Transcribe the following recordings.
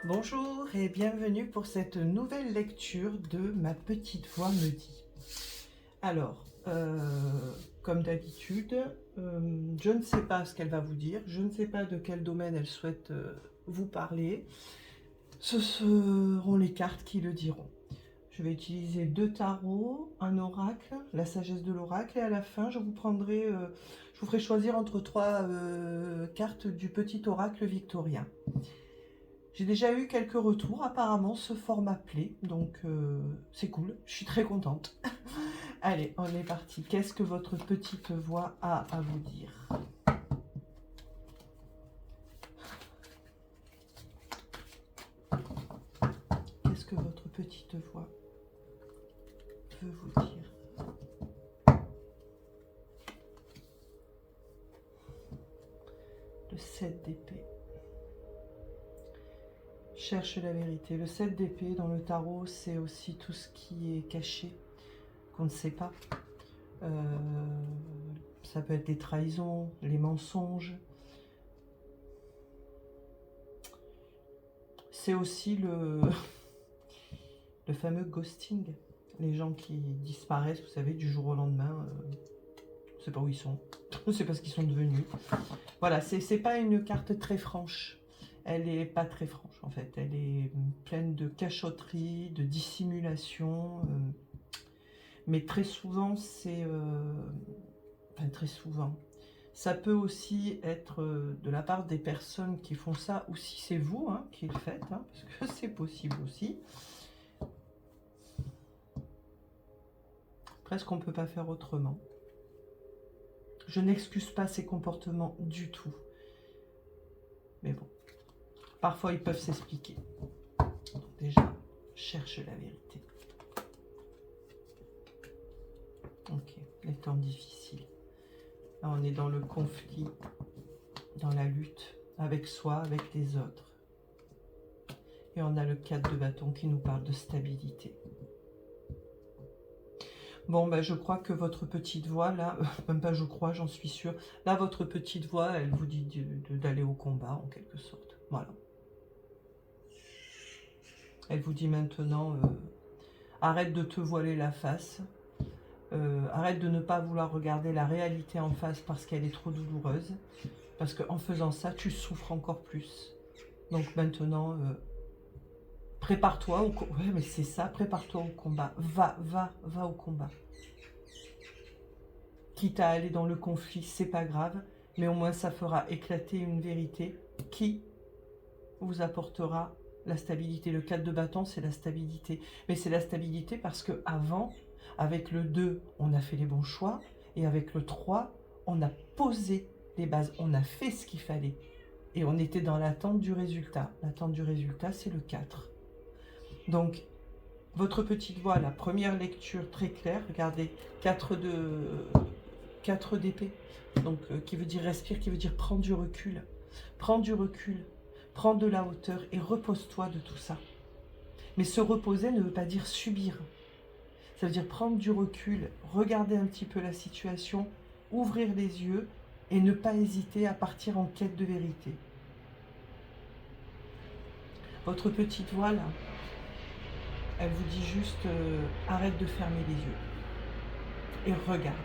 Bonjour et bienvenue pour cette nouvelle lecture de Ma petite voix me dit. Alors, comme d'habitude, je ne sais pas ce qu'elle va vous dire, je ne sais pas de quel domaine elle souhaite vous parler. Ce seront les cartes qui le diront. Je vais utiliser 2 tarots, un oracle, la sagesse de l'oracle, et à la fin, je vous ferai choisir entre 3 cartes du petit oracle victorien. J'ai déjà eu quelques retours, apparemment ce format plaît, donc c'est cool, je suis très contente. Allez, on est parti. Qu'est-ce que votre petite voix a à vous dire? Qu'est-ce que votre petite voix veut vous dire? Le 7 d'épée. Cherche la vérité. Le 7 d'épée dans le tarot, c'est aussi tout ce qui est caché, qu'on ne sait pas. Ça peut être les trahisons, les mensonges. C'est aussi le fameux ghosting. Les gens qui disparaissent, vous savez, du jour au lendemain. On ne sait pas où ils sont. On ne sait pas ce qu'ils sont devenus. Voilà, c'est pas une carte très franche. Elle n'est pas très franche, en fait. Elle est pleine de cachotterie, de dissimulation. Mais très souvent, c'est... Enfin, très souvent. Ça peut aussi être de la part des personnes qui font ça, ou si c'est vous qui le faites, parce que c'est possible aussi. Presque on ne peut pas faire autrement. Je n'excuse pas ces comportements du tout. Mais bon, parfois ils peuvent s'expliquer. Donc déjà, cherche la vérité. Ok, les temps difficiles. Là, on est dans le conflit, dans la lutte avec soi, avec les autres. Et on a le 4 de bâton qui nous parle de stabilité. Bon, ben, je crois que votre petite voix, là, même pas je crois, j'en suis sûre, là, votre petite voix, elle vous dit d'aller au combat, en quelque sorte. Voilà. Elle vous dit maintenant, arrête de te voiler la face, arrête de ne pas vouloir regarder la réalité en face parce qu'elle est trop douloureuse, parce qu'en faisant ça, tu souffres encore plus. Donc maintenant, prépare-toi au combat. Ouais, mais c'est ça, prépare-toi au combat. Va au combat. Quitte à aller dans le conflit, c'est pas grave, mais au moins ça fera éclater une vérité qui vous apportera la stabilité. Le 4 de bâton, c'est la stabilité. Mais c'est la stabilité parce que avant, avec le 2, on a fait les bons choix, et avec le 3, on a posé les bases, on a fait ce qu'il fallait. Et on était dans l'attente du résultat. L'attente du résultat, c'est le 4. Donc, votre petite voix, la première lecture très claire, regardez, 4 d'épée, donc qui veut dire respire, qui veut dire prends du recul. Prends du recul, prends de la hauteur et repose-toi de tout ça. Mais se reposer ne veut pas dire subir. Ça veut dire prendre du recul, regarder un petit peu la situation, ouvrir les yeux et ne pas hésiter à partir en quête de vérité. Votre petite voix là, elle vous dit juste arrête de fermer les yeux et regarde.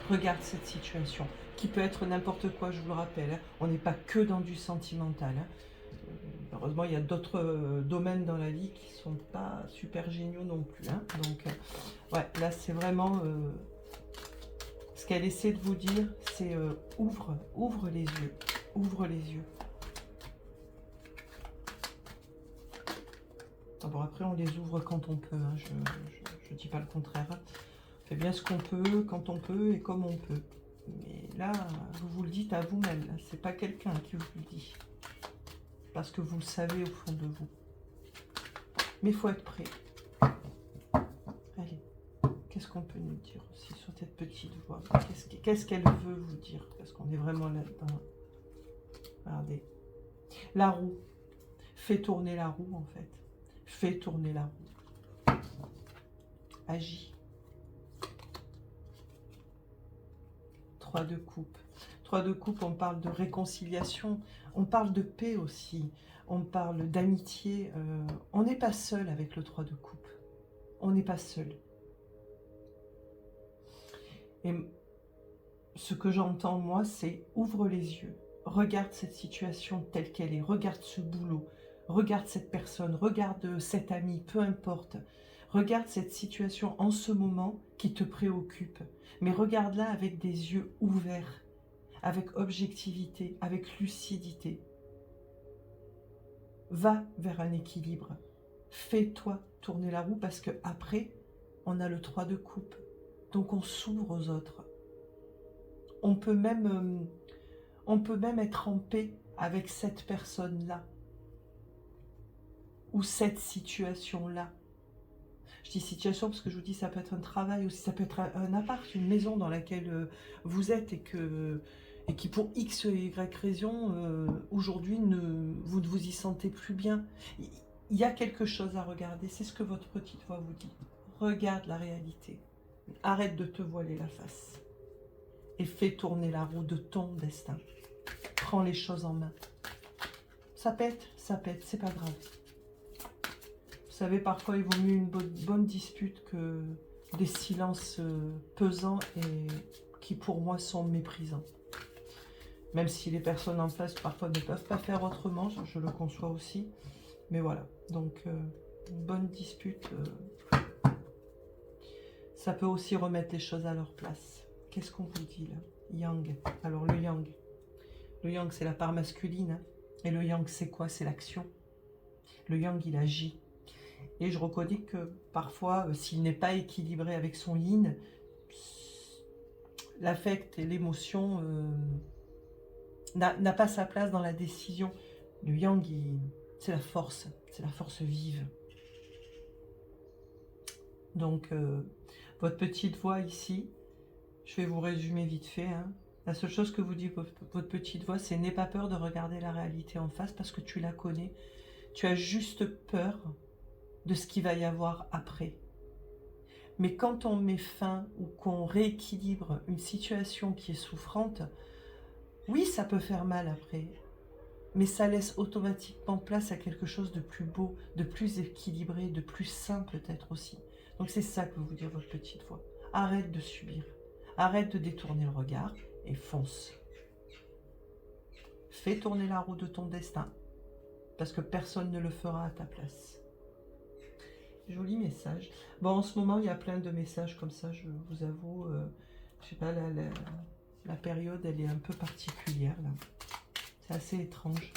Regarde cette situation, qui peut être n'importe quoi, je vous le rappelle. On n'est pas que dans du sentimental. Heureusement, il y a d'autres domaines dans la vie qui ne sont pas super géniaux non plus. Donc, ouais, là, c'est vraiment... ce qu'elle essaie de vous dire, c'est ouvre les yeux. Ouvre les yeux. Bon, après, on les ouvre quand on peut. Je ne dis pas le contraire. On fait bien ce qu'on peut, quand on peut et comme on peut. Mais là, vous le dites à vous-même. C'est pas quelqu'un qui vous le dit. Parce que vous le savez au fond de vous. Mais il faut être prêt. Allez, qu'est-ce qu'on peut nous dire aussi sur cette petite voix? Qu'est-ce qu'elle veut vous dire? Parce qu'on est vraiment là-dedans. Regardez. La roue. Fais tourner la roue, en fait. Fais tourner la roue. Agis. 3 de coupe. 3 de coupe, on parle de réconciliation, on parle de paix aussi, on parle d'amitié. On n'est pas seul avec le 3 de coupe. On n'est pas seul. Et ce que j'entends, moi, c'est ouvre les yeux. Regarde cette situation telle qu'elle est. Regarde ce boulot. Regarde cette personne. Regarde cet ami, peu importe. Regarde cette situation en ce moment qui te préoccupe. Mais regarde-la avec des yeux ouverts, avec objectivité, avec lucidité. Va vers un équilibre. Fais-toi tourner la roue parce qu'après, on a le 3 de coupe. Donc on s'ouvre aux autres. On peut même être en paix avec cette personne-là. Ou cette situation-là. Je dis situation parce que je vous dis ça peut être un travail aussi, ça peut être un appart, une maison dans laquelle vous êtes et qui pour X ou Y raison, aujourd'hui, vous ne vous y sentez plus bien. Il y a quelque chose à regarder, c'est ce que votre petite voix vous dit. Regarde la réalité. Arrête de te voiler la face. Et fais tourner la roue de ton destin. Prends les choses en main. Ça pète, c'est pas grave. Vous savez, parfois, il vaut mieux une bonne dispute que des silences pesants et qui, pour moi, sont méprisants. Même si les personnes en face, parfois, ne peuvent pas faire autrement, je le conçois aussi. Mais voilà, donc, une bonne dispute, ça peut aussi remettre les choses à leur place. Qu'est-ce qu'on vous dit, là? Yang. Alors, le yang. Le yang, c'est la part masculine. Hein. Et le yang, c'est quoi? C'est l'action. Le yang, il agit. Et je reconnais que parfois, s'il n'est pas équilibré avec son yin, l'affect et l'émotion n'a pas sa place dans la décision. Le yang, c'est la force vive. Donc, votre petite voix ici, je vais vous résumer vite fait. Hein. La seule chose que vous dit votre petite voix, c'est n'aie pas peur de regarder la réalité en face parce que tu la connais. Tu as juste peur de ce qu'il va y avoir après. Mais quand on met fin ou qu'on rééquilibre une situation qui est souffrante, oui, ça peut faire mal après, mais ça laisse automatiquement place à quelque chose de plus beau, de plus équilibré, de plus sain peut-être aussi. Donc c'est ça que veut vous dire votre petite voix. Arrête de subir, arrête de détourner le regard et fonce. Fais tourner la roue de ton destin, parce que personne ne le fera à ta place. Joli message. Bon, en ce moment, il y a plein de messages comme ça, je vous avoue. Je sais pas, la période, elle est un peu particulière, là. C'est assez étrange.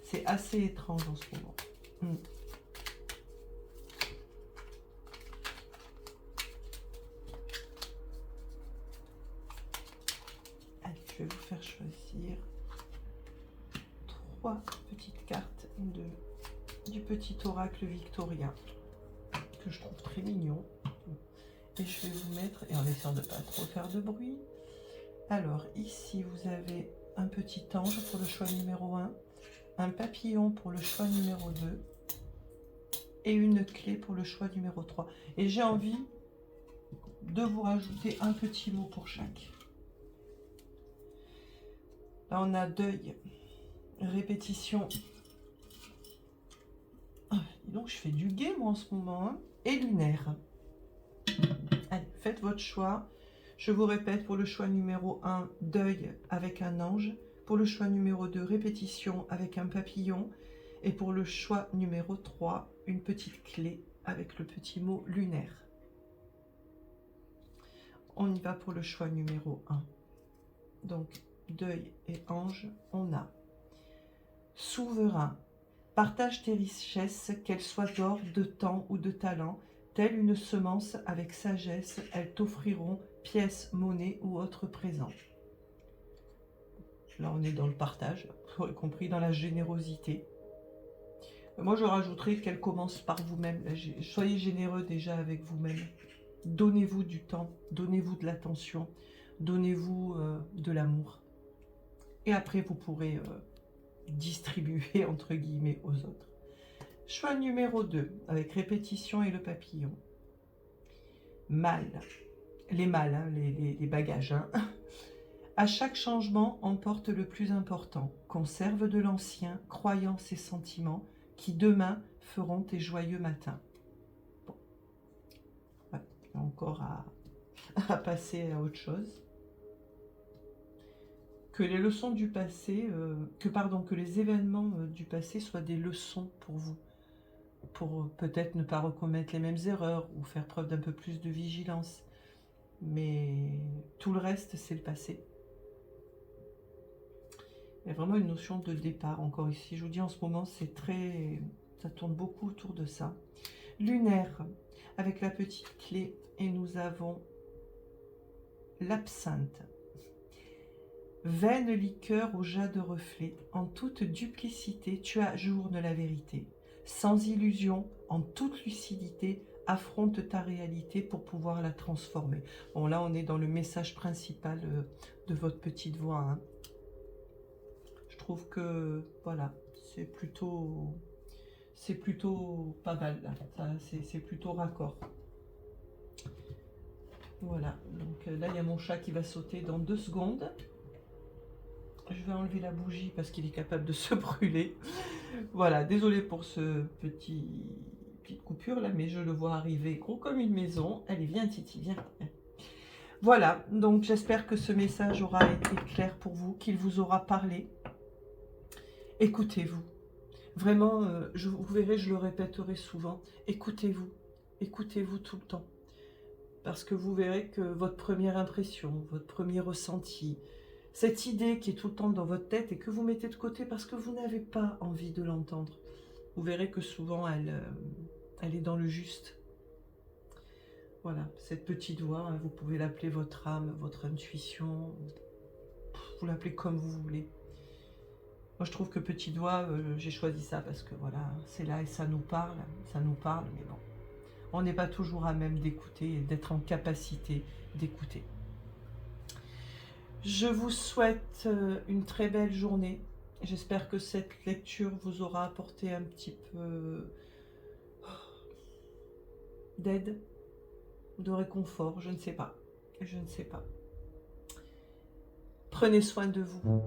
C'est assez étrange en ce moment. Allez, je vais vous faire choisir 3 petites cartes du petit oracle victorien que je trouve très mignon. Et je vais vous mettre, et en essayant de ne pas trop faire de bruit. Alors, ici, vous avez un petit ange pour le choix numéro 1, un papillon pour le choix numéro 2 et une clé pour le choix numéro 3. Et j'ai envie de vous rajouter un petit mot pour chaque. Là, on a deuil, répétition. Donc, je fais du gai, moi, en ce moment, hein, et lunaire. Allez, faites votre choix. Je vous répète, pour le choix numéro 1, deuil avec un ange. Pour le choix numéro 2, répétition avec un papillon. Et pour le choix numéro 3, une petite clé avec le petit mot lunaire. On y va pour le choix numéro 1. Donc, deuil et ange, on a souverain. Partage tes richesses, qu'elles soient d'or, de temps ou de talent. Telle une semence avec sagesse, elles t'offriront pièces, monnaie ou autres présents. Là, on est dans le partage, vous aurez compris, dans la générosité. Moi, je rajouterais qu'elle commence par vous-même. Soyez généreux déjà avec vous-même. Donnez-vous du temps, donnez-vous de l'attention, donnez-vous de l'amour. Et après, vous pourrez distribuer, entre guillemets, aux autres. Choix numéro 2, avec répétition et le papillon. Mal. Les mâles, hein, les bagages. Hein. À chaque changement, emporte le plus important. Conserve de l'ancien, croyances et sentiments qui demain feront tes joyeux matins. Bon, ouais, encore à passer à autre chose. Que les leçons du passé, que les événements du passé soient des leçons pour vous, pour peut-être ne pas recommettre les mêmes erreurs ou faire preuve d'un peu plus de vigilance. Mais tout le reste, c'est le passé. Il y a vraiment une notion de départ encore ici. Je vous dis en ce moment, ça tourne beaucoup autour de ça. Lunaire, avec la petite clé, et nous avons l'absinthe. Vaine liqueur au jade reflet, en toute duplicité, tu ajournes la vérité. Sans illusion, en toute lucidité, affronte ta réalité pour pouvoir la transformer. Bon, là, on est dans le message principal de votre petite voix. Hein. Je trouve que, voilà, c'est plutôt pas mal, là. C'est plutôt raccord. Voilà, donc là, il y a mon chat qui va sauter dans 2 secondes. Je vais enlever la bougie parce qu'il est capable de se brûler. Voilà, désolé pour ce petite coupure là, mais je le vois arriver gros comme une maison. Allez, viens Titi, viens. Voilà, donc j'espère que ce message aura été clair pour vous, qu'il vous aura parlé. Écoutez-vous. Vraiment, vous verrez, je le répéterai souvent. Écoutez-vous. Écoutez-vous tout le temps. Parce que vous verrez que votre première impression, votre premier ressenti, cette idée qui est tout le temps dans votre tête et que vous mettez de côté parce que vous n'avez pas envie de l'entendre, vous verrez que souvent elle est dans le juste. Voilà, cette petite voix, hein, vous pouvez l'appeler votre âme, votre intuition, vous l'appelez comme vous voulez. Moi je trouve que petite voix, j'ai choisi ça parce que voilà, c'est là et ça nous parle, mais bon. On n'est pas toujours à même d'écouter et d'être en capacité d'écouter. Je vous souhaite une très belle journée. J'espère que cette lecture vous aura apporté un petit peu d'aide, de réconfort, je ne sais pas. Je ne sais pas. Prenez soin de vous.